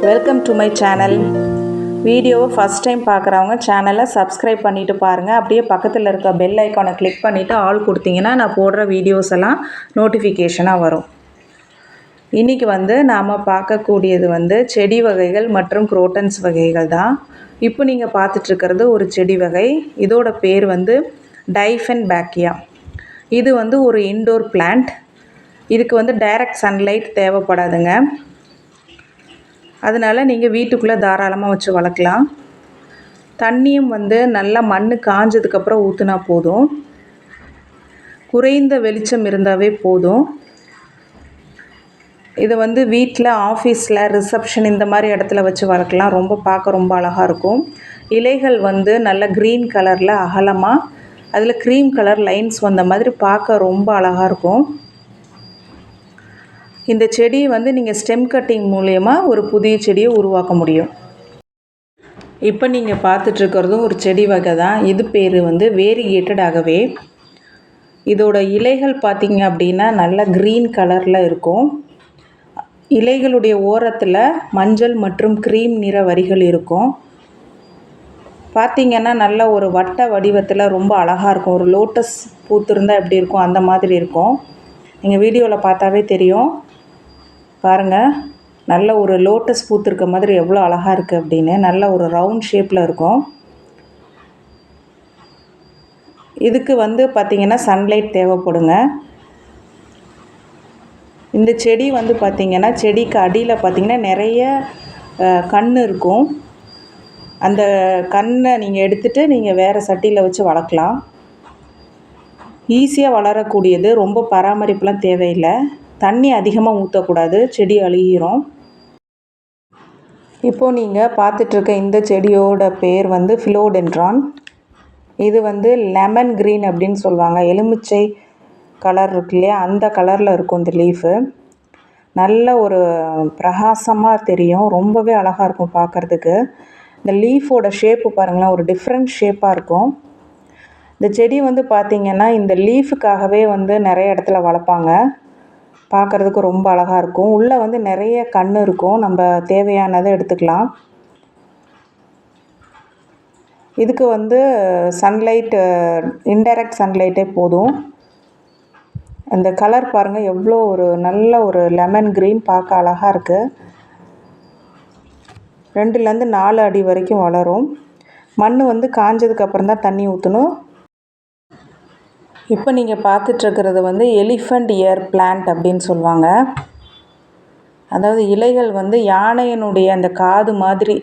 Welcome to my channel. வீடியோவை first time பார்க்குறவங்க சேனலை சப்ஸ்கிரைப் பண்ணிவிட்டு பாருங்கள். அப்படியே பக்கத்தில் இருக்க பெல் ஐக்கானை கிளிக் பண்ணிவிட்டு ஆல் கொடுத்தீங்கன்னா நான் போடுற வீடியோஸ் எல்லாம் நோட்டிஃபிகேஷனாக வரும். இன்றைக்கி நாம் பார்க்கக்கூடியது செடி வகைகள் மற்றும் குரோட்டன்ஸ் வகைகள் தான். இப்போ நீங்கள் பார்த்துட்ருக்கிறது ஒரு செடி வகை. இதோட பேர் டைஃபென்பாக்கியா. இது ஒரு இன்டோர் பிளான்ட். இதுக்கு டைரக்ட் சன்லைட் தேவைப்படாதுங்க. அதனால் நீங்கள் வீட்டுக்குள்ளே தாராளமாக வச்சு வளர்க்கலாம். தண்ணியும் நல்லா மண் காஞ்சதுக்கப்புறம் ஊற்றினா போதும். குறைந்த வெளிச்சம் இருந்தாவே போதும். இதை வீட்டில், ஆஃபீஸில், ரிசப்ஷன் இந்த மாதிரி இடத்துல வச்சு வளர்க்கலாம். பார்க்க ரொம்ப அழகாக இருக்கும். இலைகள் நல்ல க்ரீன் கலரில் அகலமாக, அதில் க்ரீம் கலர் லைன்ஸ் வந்த மாதிரி பார்க்க ரொம்ப அழகாக இருக்கும். இந்த செடியை நீங்கள் ஸ்டெம் கட்டிங் மூலயமா ஒரு புதிய செடியை உருவாக்க முடியும். இப்போ நீங்கள் பார்த்துட்ருக்கிறதும் ஒரு செடி வகை தான். இது பேர் வேரிகேட்டட் அகவே. இதோட இலைகள் பார்த்திங்க அப்படின்னா நல்ல க்ரீன் கலரில் இருக்கும். இலைகளுடைய ஓரத்தில் மஞ்சள் மற்றும் க்ரீம் நிற வரிகள் இருக்கும். பார்த்திங்கன்னா நல்ல ஒரு வட்ட வடிவத்தில் ரொம்ப அழகாக இருக்கும். ஒரு லோட்டஸ் பூத்திருந்தால் எப்படி இருக்கும் அந்த மாதிரி இருக்கும். நீங்கள் வீடியோவில் பார்த்தாவே தெரியும். பாருங்கள், நல்ல ஒரு லோட்டஸ் பூத்திருக்க மாதிரி எவ்வளோ அழகாக இருக்குது அப்படின்னு. நல்ல ஒரு ரவுண்ட் ஷேப்பில் இருக்கும். இதுக்கு பார்த்திங்கன்னா சன்லைட் தேவைப்படுங்க. இந்த செடி பார்த்திங்கன்னா செடிக்கு அடியில் பார்த்திங்கன்னா நிறைய கண் இருக்கும். அந்த கண்ணை நீங்கள் எடுத்துகிட்டு நீங்கள் வேறு சட்டியில் வச்சு வளர்க்கலாம். ஈஸியாக வளரக்கூடியது. ரொம்ப பராமரிப்புலாம் தேவையில்லை. தண்ணி அதிகமாக ஊற்றக்கூடாது, செடி அழுகிரும். இப்போது நீங்கள் பார்த்துட்ருக்க இந்த செடியோட பேர் ஃபிலோடென்ட்ரான். இது லெமன் க்ரீன் அப்படின்னு சொல்லுவாங்க. எலுமிச்சை கலர் இருக்கு இல்லையா, அந்த கலரில் இருக்கும் இந்த லீஃபு. நல்ல ஒரு பிரகாசமாக தெரியும். ரொம்பவே அழகாக இருக்கும் பார்க்குறதுக்கு. இந்த லீஃபோட ஷேப்பு பாருங்களேன், ஒரு டிஃப்ரெண்ட் ஷேப்பாக இருக்கும். இந்த செடி பார்த்திங்கன்னா இந்த லீஃபுக்காகவே நிறைய இடத்துல வளர்ப்பாங்க. பார்க்குறதுக்கு ரொம்ப அழகாக இருக்கும். உள்ளே நிறைய கண் இருக்கும். நம்ம தேவையானதை எடுத்துக்கலாம். இதுக்கு சன்லைட், இன்டைரக்ட் சன்லைட்டே போதும். அந்த கலர் பாருங்கள் எவ்வளோ ஒரு நல்ல ஒரு லெமன் க்ரீன், பார்க்க அழகாக இருக்குது. 2லேருந்து 4 அடி வரைக்கும் வளரும். மண் காஞ்சதுக்கப்புறம் தான் தண்ணி ஊற்றணும். இப்போ நீங்கள் பார்த்துட்ருக்கிறது எலிஃபண்ட் இயர் பிளான்ட் அப்படின்னு சொல்லுவாங்க. அதாவது இலைகள் யானையினுடைய அந்த காது மாதிரி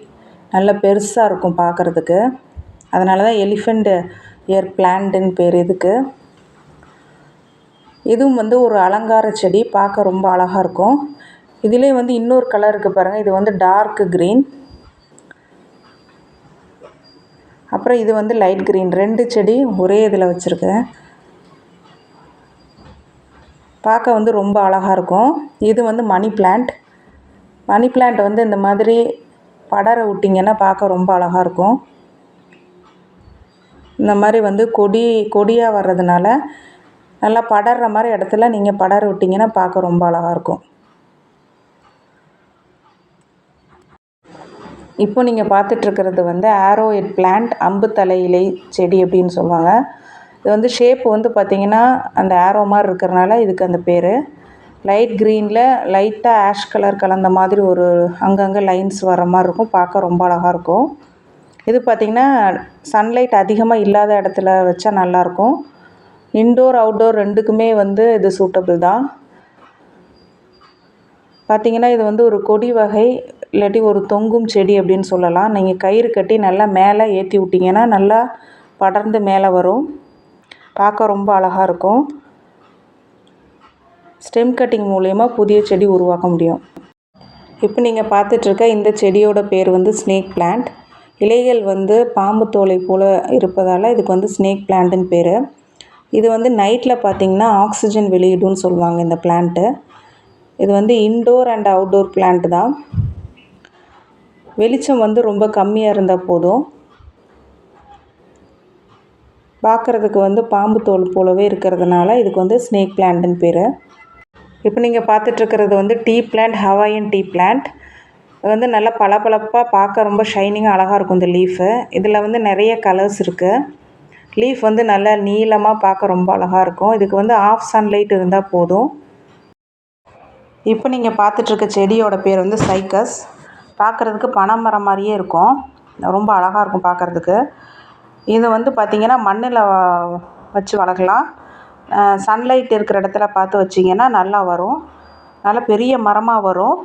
நல்ல பெருசாக இருக்கும் பார்க்குறதுக்கு. அதனால தான் எலிஃபண்ட் இயர் பிளான்ட்டுன்னு பேர் இதுக்கு. இதுவும் ஒரு அலங்கார செடி, பார்க்க ரொம்ப அழகாக இருக்கும். இதிலே இன்னொரு கலர் இருக்குது பாருங்கள். இது டார்க் க்ரீன், அப்புறம் இது லைட் க்ரீன். 2 செடி ஒரே இதில் வச்சுருக்கேன். பார்க்க ரொம்ப அழகாக இருக்கும். இது மணி பிளான்ட். மணி பிளான்ட் இந்த மாதிரி படர விட்டிங்கன்னா பார்க்க ரொம்ப அழகாக இருக்கும். இந்த மாதிரி கொடியாக வர்றதுனால நல்லா படர்ற மாதிரி இடத்துல நீங்கள் படர விட்டிங்கன்னா பார்க்க ரொம்ப அழகாக இருக்கும். இப்போ நீங்கள் பார்த்துட்ருக்கிறது ஆரோஹெட் பிளான்ட், அம்பு தலை இலை செடி அப்படின்னு சொல்லுவாங்க. இது ஷேப்பு பார்த்திங்கன்னா அந்த ஆரோ மாதிரி இருக்கிறனால இதுக்கு அந்த பேர். லைட் க்ரீனில் லைட்டாக ஆஷ் கலர் கலந்த மாதிரி ஒரு அங்கங்கே லைன்ஸ் வர மாதிரி இருக்கும். பார்க்க ரொம்ப அழகாக இருக்கும். இது பார்த்திங்கன்னா சன்லைட் அதிகமாக இல்லாத இடத்துல வச்சா நல்லாயிருக்கும். இன்டோர் அவுட்டோர் ரெண்டுக்குமே இது சூட்டபிள் தான். பார்த்திங்கன்னா இது ஒரு கொடி வகை, இல்லாட்டி ஒரு தொங்கும் செடி அப்படின்னு சொல்லலாம். நீங்கள் கயிறு கட்டி நல்லா மேலே ஏற்றி விட்டிங்கன்னா நல்லா படர்ந்து மேலே வரும். பார்க்க ரொம்ப அழகாக இருக்கும். ஸ்டெம் கட்டிங் மூலயமா புதிய செடி உருவாக்க முடியும். இப்போ நீங்கள் பார்த்துட்ருக்க இந்த செடியோட பேர் ஸ்னேக் பிளான்ட். இலைகள் பாம்பு தோலை போல் இருப்பதால் இதுக்கு ஸ்னேக் பிளான்ட்டுன்னு பேர். இது நைட்டில் பார்த்திங்கன்னா ஆக்சிஜன் வெளியிடும்னு சொல்லுவாங்க இந்த பிளான்ட்டு. இது இன்டோர் அண்ட் அவுட்டோர் பிளான்ட் தான். வெளிச்சம் ரொம்ப கம்மியாக இருந்தால் போதும். பார்க்குறதுக்கு பாம்பு தோல் போலவே இருக்கிறதுனால இதுக்கு ஸ்னேக் பிளான்ட்டுன்னு பேர். இப்போ நீங்கள் பார்த்துட்ருக்கிறது tea plant, Hawaiian tea plant. இது வந்து நல்லா பளபளப்பாக பார்க்க ரொம்ப ஷைனிங்காக அழகாக இருக்கும் இந்த லீஃபு. இதில் வந்து நிறைய கலர்ஸ் இருக்குது. லீஃப் வந்து நல்லா நீளமாக பார்க்க ரொம்ப அழகாக இருக்கும். இதுக்கு வந்து ஆஃப் சன்லைட் இருந்தால் போதும். இப்போ நீங்கள் பார்த்துட்ருக்க செடியோட பேர் வந்து சைக்கஸ். பார்க்குறதுக்கு பனைமரம் மாதிரியே இருக்கும். ரொம்ப அழகாக இருக்கும் பார்க்குறதுக்கு. இது வந்து பார்த்திங்கன்னா மண்ணில் வச்சு வளர்க்கலாம். சன்லைட் இருக்கிற இடத்துல பார்த்து வச்சிங்கன்னா நல்லா வரும். நல்லா பெரிய மரமாக வரும்.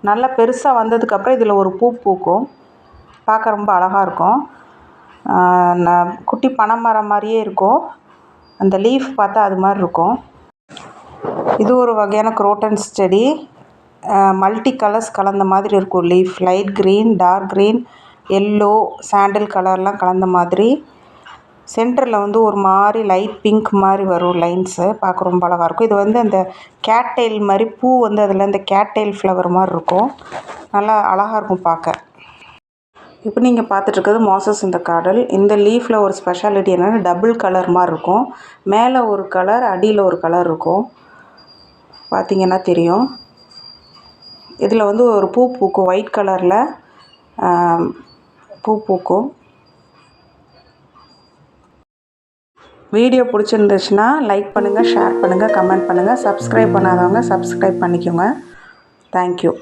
நல்லா பெருசாக வந்ததுக்கப்புறம் இதில் ஒரு பூ பூக்கும். பார்க்க ரொம்ப அழகாக இருக்கும். குட்டி பனைமரம் மாதிரியே இருக்கும். அந்த லீஃப் பார்த்தா அது மாதிரி இருக்கும். இது ஒரு வகையான குரோட்டன்ஸ் செடி. மல்டி கலர்ஸ் கலந்த மாதிரி இருக்கும் leaf. Light green, dark green, yellow, sandal கலர்லாம் கலந்த மாதிரி. சென்டரில் வந்து ஒரு மாதிரி லைட் பிங்க் மாதிரி வரும் லைன்ஸு. பார்க்க ரொம்ப அழகாக இருக்கும். இது வந்து அந்த கேட்டெயில் மாதிரி பூ வந்து அதில் இந்த கேட்டெயில் ஃப்ளவர் மாதிரி இருக்கும். நல்லா அழகாக இருக்கும் பார்க்க. இப்போ நீங்கள் பார்த்துட்ருக்கிறது மோசஸ் இந்த காடல். இந்த லீஃபில் ஒரு ஸ்பெஷாலிட்டி என்னென்னா டபுள் கலர் மாதிரி இருக்கும். மேலே ஒரு கலர், அடியில் ஒரு கலர் இருக்கும். பார்த்திங்கன்னா தெரியும். இதில் வந்து ஒரு பூ பூக்கும். ஒயிட் கலரில் பூ பூக்கும். வீடியோ பிடிச்சிருந்துச்சுன்னா லைக் பண்ணுங்கள், ஷேர் பண்ணுங்கள், கமெண்ட் பண்ணுங்கள். சப்ஸ்கிரைப் பண்ணாதவங்க சப்ஸ்கிரைப் பண்ணிக்கோங்க. தேங்க்யூ.